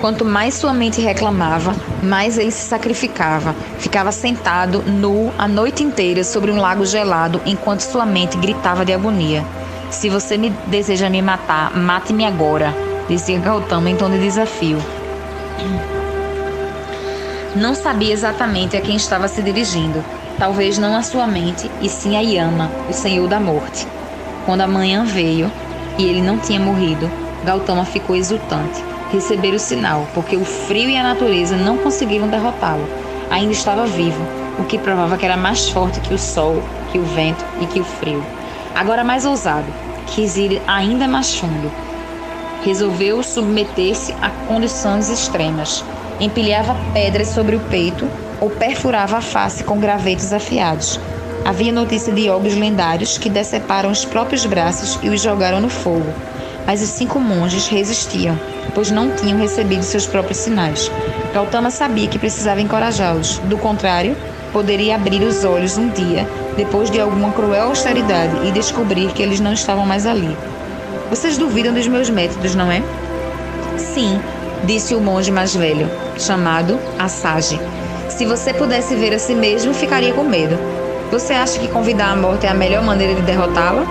Quanto mais sua mente reclamava, mais ele se sacrificava. Ficava sentado, nu, a noite inteira sobre um lago gelado, enquanto sua mente gritava de agonia. Se você deseja me matar, mate-me agora, dizia Gautama em tom de desafio. Não sabia exatamente a quem estava se dirigindo. Talvez não a sua mente, e sim a Yama, o Senhor da Morte. Quando a manhã veio, e ele não tinha morrido, Gautama ficou exultante. Recebera o sinal, porque o frio e a natureza não conseguiram derrotá-lo. Ainda estava vivo, o que provava que era mais forte que o sol, que o vento e que o frio. Agora mais ousado, quis ir ainda mais fundo. Resolveu submeter-se a condições extremas. Empilhava pedras sobre o peito ou perfurava a face com gravetos afiados. Havia notícia de ogros lendários que deceparam os próprios braços e os jogaram no fogo. Mas os 5 monges resistiam, pois não tinham recebido seus próprios sinais. Gautama sabia que precisava encorajá-los. Do contrário, poderia abrir os olhos um dia, depois de alguma cruel austeridade, e descobrir que eles não estavam mais ali. Vocês duvidam dos meus métodos, não é? Sim, disse o monge mais velho, chamado Asage. Se você pudesse ver a si mesmo, ficaria com medo. Você acha que convidar a morte é a melhor maneira de derrotá-la?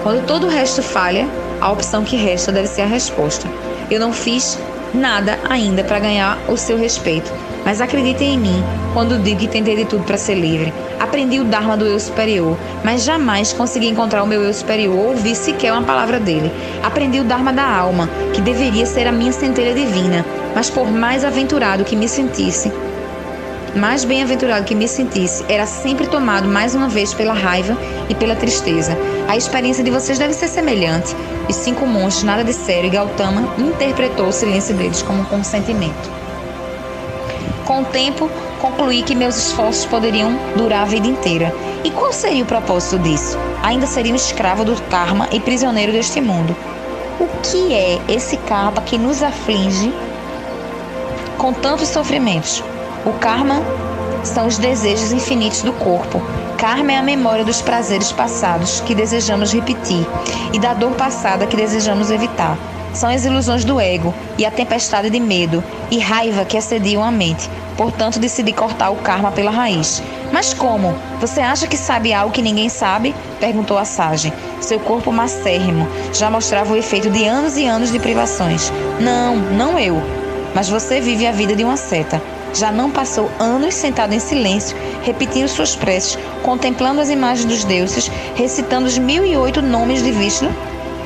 Quando todo o resto falha, a opção que resta deve ser a resposta. Eu não fiz nada ainda para ganhar o seu respeito, mas acreditem em mim quando digo que tentei de tudo para ser livre. Aprendi o Dharma do eu superior, mas jamais consegui encontrar o meu eu superior ou ouvir sequer uma palavra dele. Aprendi o Dharma da alma, que deveria ser a minha centelha divina, mas por mais aventurado que me sentisse, mais bem-aventurado que me sentisse, era sempre tomado mais uma vez pela raiva e pela tristeza. A experiência de vocês deve ser semelhante. Os 5 monges nada disseram e Gautama interpretou o silêncio deles como um consentimento. Com o tempo, concluí que meus esforços poderiam durar a vida inteira. E qual seria o propósito disso? Ainda seria um escravo do karma e prisioneiro deste mundo. O que é esse karma que nos aflige com tantos sofrimentos? O karma são os desejos infinitos do corpo. Karma é a memória dos prazeres passados que desejamos repetir e da dor passada que desejamos evitar. São as ilusões do ego e a tempestade de medo e raiva que assediam a mente. Portanto, decidi cortar o karma pela raiz. Mas como? Você acha que sabe algo que ninguém sabe? Perguntou a Sage. Seu corpo macérrimo já mostrava o efeito de anos e anos de privações. Não eu. Mas você vive a vida de uma seta. Já não passou anos sentado em silêncio, repetindo suas preces, contemplando as imagens dos deuses, recitando os 1008 nomes de Vishnu?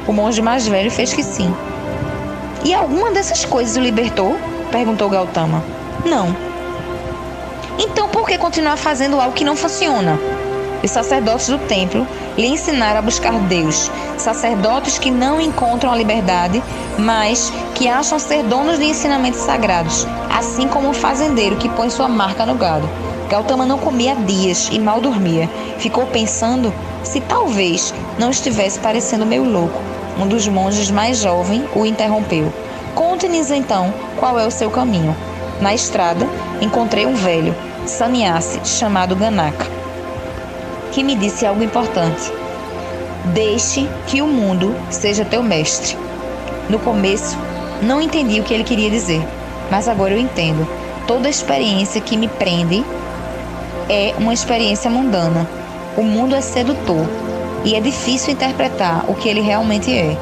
O monge mais velho fez que sim. E alguma dessas coisas o libertou? Perguntou Gautama. Não. Então por que continuar fazendo algo que não funciona? Os sacerdotes do templo lhe ensinaram a buscar Deus. Sacerdotes que não encontram a liberdade, mas que acham ser donos de ensinamentos sagrados, assim como um fazendeiro que põe sua marca no gado. Gautama não comia há dias e mal dormia. Ficou pensando se talvez não estivesse parecendo meio louco. Um dos monges mais jovens o interrompeu. Conte-nos então qual é o seu caminho. Na estrada, encontrei um velho, sannyasi, chamado Ganaka, que me disse algo importante. Deixe que o mundo seja teu mestre. No começo, não entendi o que ele queria dizer, mas agora eu entendo. Toda experiência que me prende é uma experiência mundana. O mundo é sedutor e é difícil interpretar o que ele realmente é.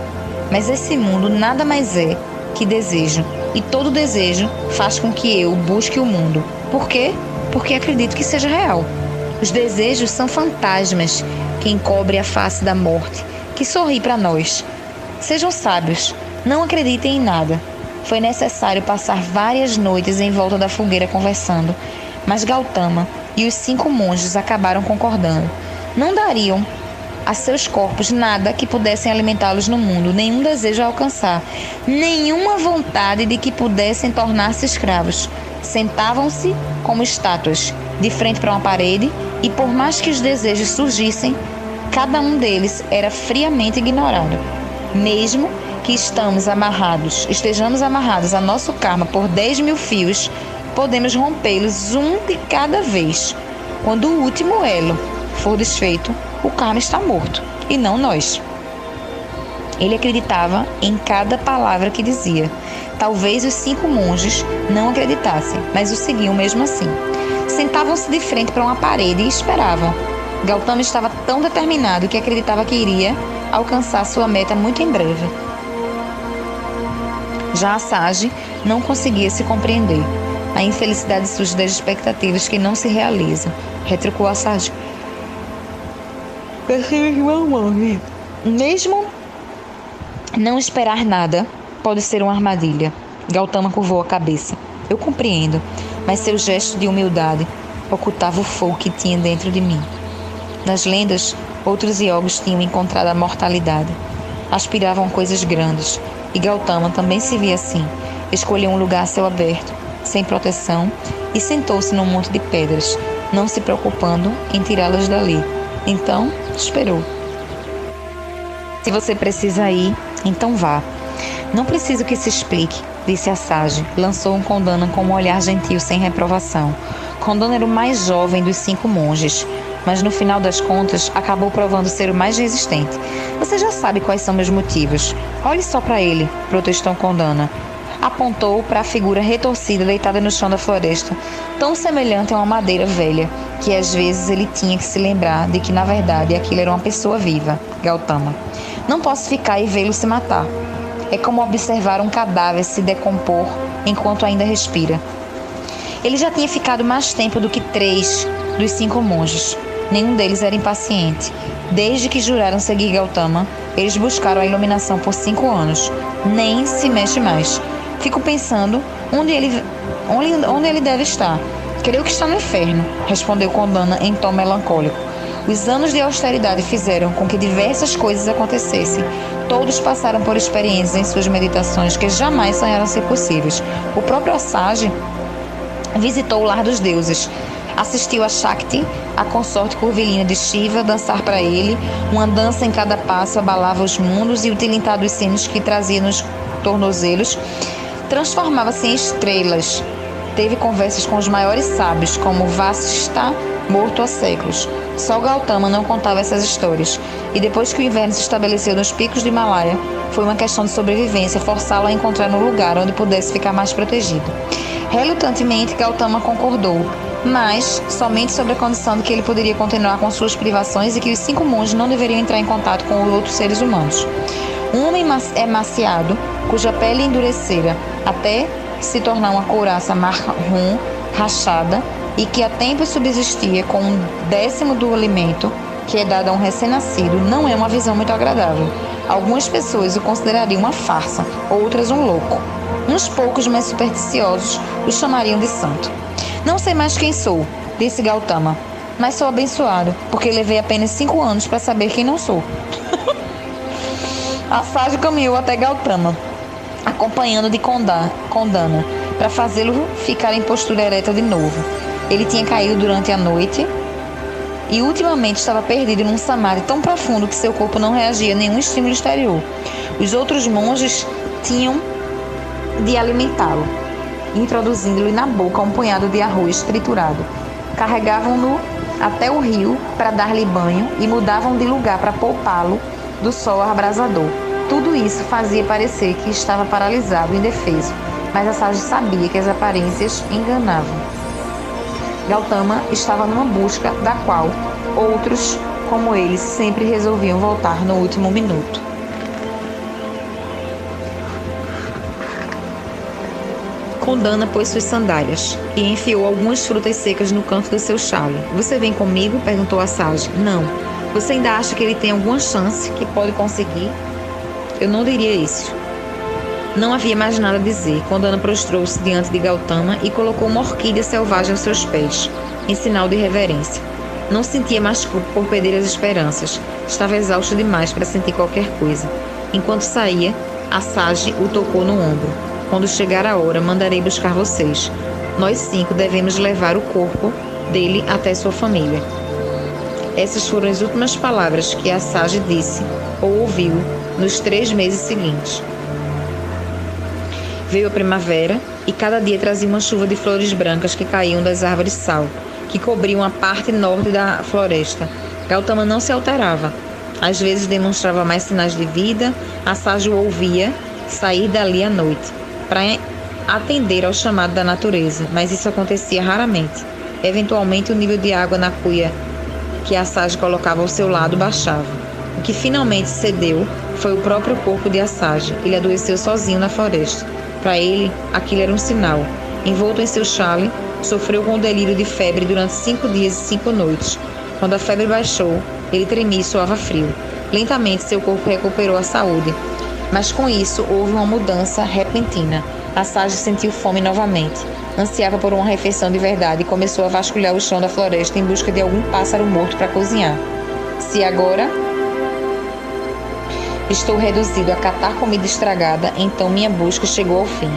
Mas esse mundo nada mais é que desejo, e todo desejo faz com que eu busque o mundo. Por quê? Porque acredito que seja real. Os desejos são fantasmas que encobrem a face da morte, que sorri para nós. Sejam sábios, não acreditem em nada. Foi necessário passar várias noites em volta da fogueira conversando, mas Gautama e os 5 monges acabaram concordando. Não dariam a seus corpos nada que pudessem alimentá-los no mundo, nenhum desejo a alcançar, nenhuma vontade de que pudessem tornar-se escravos. Sentavam-se como estátuas, de frente para uma parede, e por mais que os desejos surgissem, cada um deles era friamente ignorado. Mesmo que estejamos amarrados a nosso karma por 10.000 fios, podemos rompê-los um de cada vez. Quando o último elo for desfeito, o karma está morto, e não nós. Ele acreditava em cada palavra que dizia. Talvez os 5 monges não acreditassem, mas o seguiam mesmo assim. Sentavam-se de frente para uma parede e esperavam. Gautama estava tão determinado que acreditava que iria alcançar sua meta muito em breve. Já Assaji não conseguia se compreender. A infelicidade surge das expectativas que não se realizam, retrucou Assaji. Mesmo não esperar nada pode ser uma armadilha. Gautama curvou a cabeça. Eu compreendo, mas seu gesto de humildade ocultava o fogo que tinha dentro de mim. Nas lendas, outros yogis tinham encontrado a mortalidade. Aspiravam coisas grandes, e Gautama também se via assim. Escolheu um lugar a céu aberto, sem proteção, e sentou-se num monte de pedras, não se preocupando em tirá-las dali. Então, esperou. Se você precisa ir, então vá. Não preciso que se explique, disse Assaji. Lançou um Kondana com um olhar gentil sem reprovação. Kondana era o mais jovem dos 5 monges, mas no final das contas acabou provando ser o mais resistente. Você já sabe quais são meus motivos. Olhe só para ele, protestou Kondana. Apontou para a figura retorcida deitada no chão da floresta, tão semelhante a uma madeira velha, que às vezes ele tinha que se lembrar de que na verdade aquilo era uma pessoa viva, Gautama. Não posso ficar e vê-lo se matar. É como observar um cadáver se decompor enquanto ainda respira. Ele já tinha ficado mais tempo do que 3 dos 5 monges. Nenhum deles era impaciente. Desde que juraram seguir Gautama, eles buscaram a iluminação por 5 anos. Nem se mexe mais. Fico pensando onde ele deve estar. Creio que está no inferno, respondeu Kondana em tom melancólico. Os anos de austeridade fizeram com que diversas coisas acontecessem. Todos passaram por experiências em suas meditações que jamais sonharam ser possíveis. O próprio Assaji visitou o lar dos deuses. Assistiu a Shakti, a consorte curvilínea de Shiva, dançar para ele. Uma dança em cada passo abalava os mundos e o tilintar dos sinos que trazia nos tornozelos transformava-se em estrelas. Teve conversas com os maiores sábios, como Vasista, morto há séculos. Só Gautama não contava essas histórias. E depois que o inverno se estabeleceu nos picos do Himalaia, foi uma questão de sobrevivência forçá-lo a encontrar um lugar onde pudesse ficar mais protegido. Relutantemente, Gautama concordou, mas somente sob a condição de que ele poderia continuar com suas privações e que os 5 monges não deveriam entrar em contato com outros seres humanos. Um homem emaciado, cuja pele endurecera até se tornar uma couraça marrom rachada e que há tempos subsistia com 1/10 do alimento que é dado a um recém-nascido, não é uma visão muito agradável. Algumas pessoas o considerariam uma farsa, outras um louco. Uns poucos mais supersticiosos o chamariam de santo. Não sei mais quem sou, disse Gautama, mas sou abençoado, porque levei apenas 5 anos para saber quem não sou. Assaji caminhou até Gautama, acompanhando de Kondana, para fazê-lo ficar em postura ereta de novo. Ele tinha caído durante a noite e ultimamente estava perdido num samadhi tão profundo que seu corpo não reagia a nenhum estímulo exterior. Os outros monges tinham de alimentá-lo, introduzindo-lhe na boca um punhado de arroz triturado. Carregavam-no até o rio para dar-lhe banho e mudavam de lugar para poupá-lo do sol abrasador. Tudo isso fazia parecer que estava paralisado e indefeso, mas Assaji sabia que as aparências enganavam. Gautama estava numa busca da qual outros, como ele, sempre resolviam voltar no último minuto. Kondana pôs suas sandálias e enfiou algumas frutas secas no canto do seu chale. Você vem comigo? Perguntou Assaji. Não. Você ainda acha que ele tem alguma chance, que pode conseguir? Eu não diria isso. Não havia mais nada a dizer. Kondana prostrou-se diante de Gautama e colocou uma orquídea selvagem aos seus pés, em sinal de reverência. Não sentia mais culpa por perder as esperanças. Estava exausto demais para sentir qualquer coisa. Enquanto saía, Assaji o tocou no ombro. Quando chegar a hora, mandarei buscar vocês. Nós 5 devemos levar o corpo dele até sua família. Essas foram as últimas palavras que Assaji disse ou ouviu nos 3 meses seguintes. Veio a primavera e cada dia trazia uma chuva de flores brancas que caíam das árvores sal, que cobriam a parte norte da floresta. Gautama não se alterava. Às vezes demonstrava mais sinais de vida. Asaj o ouvia sair dali à noite para atender ao chamado da natureza, mas isso acontecia raramente. Eventualmente, o nível de água na cuia que Asaj colocava ao seu lado baixava. O que finalmente cedeu foi o próprio corpo de Asaj. Ele adoeceu sozinho na floresta. Para ele, aquilo era um sinal. Envolto em seu chale, sofreu com o delírio de febre durante 5 dias e 5 noites. Quando a febre baixou, ele tremia e suava frio. Lentamente, seu corpo recuperou a saúde. Mas com isso, houve uma mudança repentina. Asaj sentiu fome novamente. Ansiava por uma refeição de verdade e começou a vasculhar o chão da floresta em busca de algum pássaro morto para cozinhar. Se agora estou reduzido a catar comida estragada, então minha busca chegou ao fim.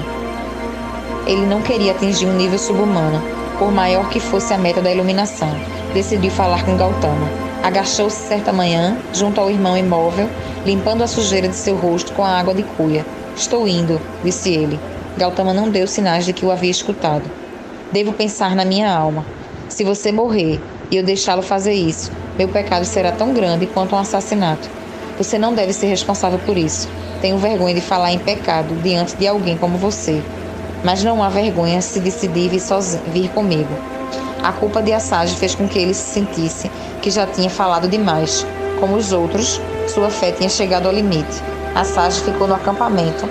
Ele não queria atingir um nível subhumano, por maior que fosse a meta da iluminação. Decidiu falar com Gautama. Agachou-se certa manhã, junto ao irmão imóvel, limpando a sujeira de seu rosto com a água de cuia. Estou indo, disse ele. Gautama não deu sinais de que o havia escutado. Devo pensar na minha alma. Se você morrer e eu deixá-lo fazer isso, meu pecado será tão grande quanto um assassinato. Você não deve ser responsável por isso. Tenho vergonha de falar em pecado diante de alguém como você. Mas não há vergonha se decidir vir comigo. A culpa de Asaj fez com que ele se sentisse que já tinha falado demais. Como os outros, sua fé tinha chegado ao limite. Asaj ficou no acampamento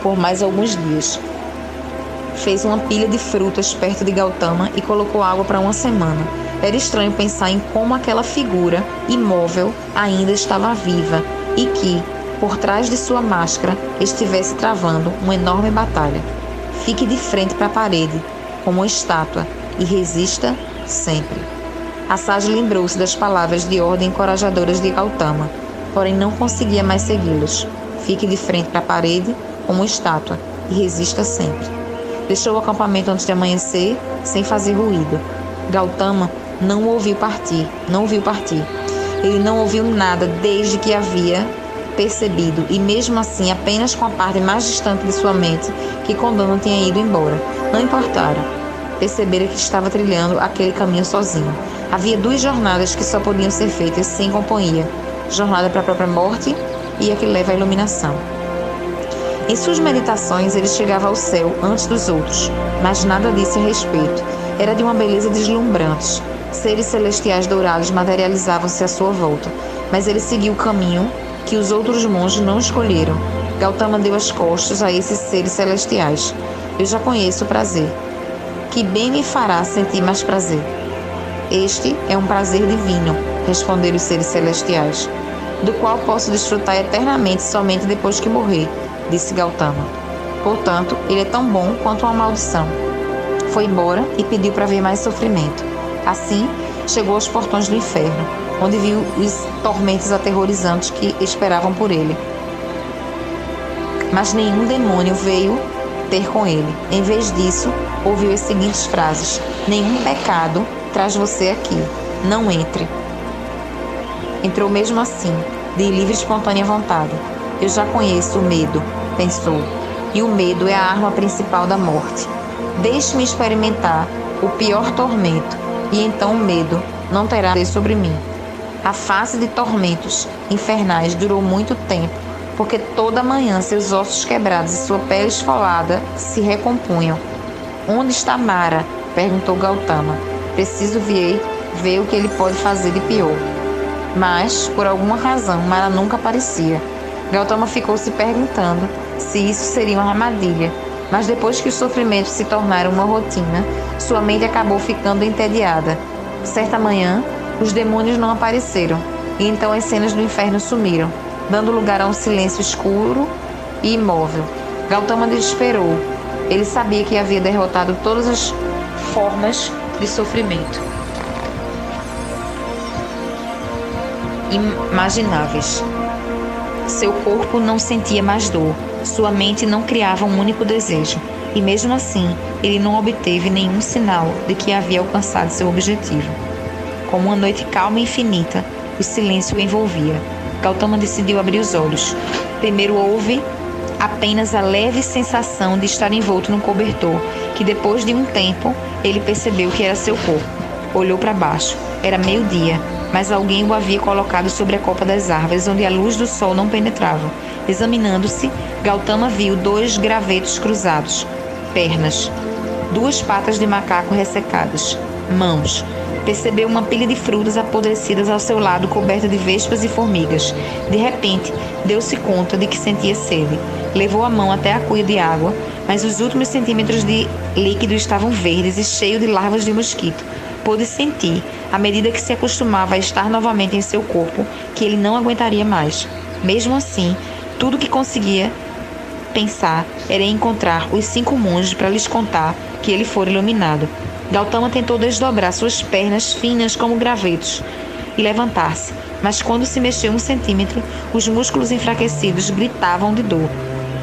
por mais alguns dias. Fez uma pilha de frutas perto de Gautama e colocou água para uma semana. Era estranho pensar em como aquela figura imóvel ainda estava viva e que, por trás de sua máscara, estivesse travando uma enorme batalha. Fique de frente para a parede, como uma estátua, e resista sempre. Asaj lembrou-se das palavras de ordem encorajadoras de Gautama, porém não conseguia mais segui-las. Fique de frente para a parede, como uma estátua, e resista sempre. Deixou o acampamento antes de amanhecer, sem fazer ruído. Gautama não o ouviu partir. Ele não ouviu nada desde que havia percebido, e mesmo assim apenas com a parte mais distante de sua mente, que Kondana tinha ido embora. Não importara. Percebera que estava trilhando aquele caminho sozinho. Havia 2 jornadas que só podiam ser feitas sem companhia. Jornada para a própria morte e a que leva à iluminação. Em suas meditações, ele chegava ao céu antes dos outros, mas nada disse a respeito. Era de uma beleza deslumbrante. Seres celestiais dourados materializavam-se à sua volta, mas ele seguiu o caminho que os outros monges não escolheram. Gautama deu as costas a esses seres celestiais. Eu já conheço o prazer. Que bem me fará sentir mais prazer? Este é um prazer divino, responderam os seres celestiais, do qual posso desfrutar eternamente somente depois que morrer, disse Gautama. Portanto, ele é tão bom quanto uma maldição. Foi embora e pediu para ver mais sofrimento. Assim, chegou aos portões do inferno, onde viu os tormentos aterrorizantes que esperavam por ele. Mas nenhum demônio veio ter com ele. Em vez disso, ouviu as seguintes frases: nenhum pecado traz você aqui. Não entre. Entrou mesmo assim, de livre e espontânea vontade. Eu já conheço o medo, pensou, e o medo é a arma principal da morte. Deixe-me experimentar o pior tormento, e então o medo não terá poder sobre mim. A fase de tormentos infernais durou muito tempo, porque toda manhã seus ossos quebrados e sua pele esfolada se recompunham. Onde está Mara? Perguntou Gautama. Preciso ver o que ele pode fazer de pior. Mas, por alguma razão, Mara nunca aparecia. Gautama ficou se perguntando se isso seria uma armadilha, mas depois que os sofrimentos se tornaram uma rotina, sua mente acabou ficando entediada. Certa manhã, os demônios não apareceram, e então as cenas do inferno sumiram, dando lugar a um silêncio escuro e imóvel. Gautama desesperou. Ele sabia que havia derrotado todas as formas de sofrimento imagináveis. Seu corpo não sentia mais dor, sua mente não criava um único desejo, e mesmo assim, ele não obteve nenhum sinal de que havia alcançado seu objetivo. Como uma noite calma e infinita, o silêncio o envolvia. Gautama decidiu abrir os olhos. Primeiro houve apenas a leve sensação de estar envolto num cobertor, que depois de um tempo, ele percebeu que era seu corpo. Olhou para baixo. Era meio-dia. mas alguém o havia colocado sobre a copa das árvores, onde a luz do sol não penetrava. Examinando-se, Gautama viu 2 gravetos cruzados, pernas, 2 patas de macaco ressecadas, mãos. Percebeu uma pilha de frutas apodrecidas ao seu lado, coberta de vespas e formigas. De repente, deu-se conta de que sentia sede. Levou a mão até a cuia de água, mas os últimos centímetros de líquido estavam verdes e cheios de larvas de mosquito. Pôde sentir, à medida que se acostumava a estar novamente em seu corpo, que ele não aguentaria mais. Mesmo assim, tudo que conseguia pensar era em encontrar os 5 monges para lhes contar que ele fora iluminado. Gautama tentou desdobrar suas pernas finas como gravetos e levantar-se, mas quando se mexeu 1 centímetro, os músculos enfraquecidos gritavam de dor.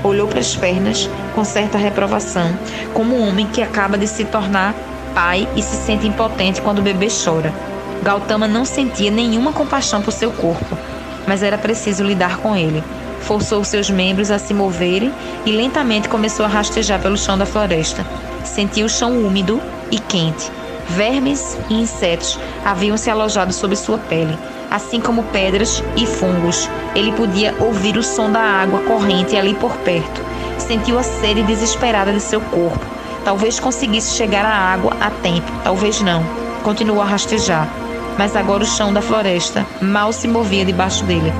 Olhou para as pernas com certa reprovação, como um homem que acaba de se tornar pai e se sente impotente quando o bebê chora. Gautama não sentia nenhuma compaixão por seu corpo, mas era preciso lidar com ele. Forçou seus membros a se moverem e lentamente começou a rastejar pelo chão da floresta. Sentiu o chão úmido e quente. Vermes e insetos haviam se alojado sob sua pele, assim como pedras e fungos. Ele podia ouvir o som da água corrente ali por perto. Sentiu a sede desesperada de seu corpo. Talvez conseguisse chegar à água a tempo, talvez não. Continuou a rastejar, mas agora o chão da floresta mal se movia debaixo dele.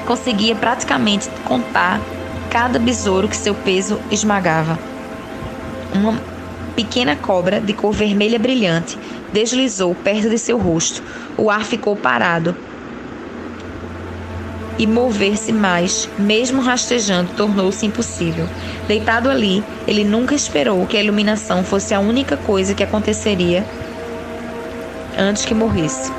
Conseguia praticamente contar cada besouro que seu peso esmagava. Uma pequena cobra de cor vermelha brilhante deslizou perto de seu rosto. O ar ficou parado e mover-se mais, mesmo rastejando, tornou-se impossível. Deitado ali, ele nunca esperou que a iluminação fosse a única coisa que aconteceria antes que morresse.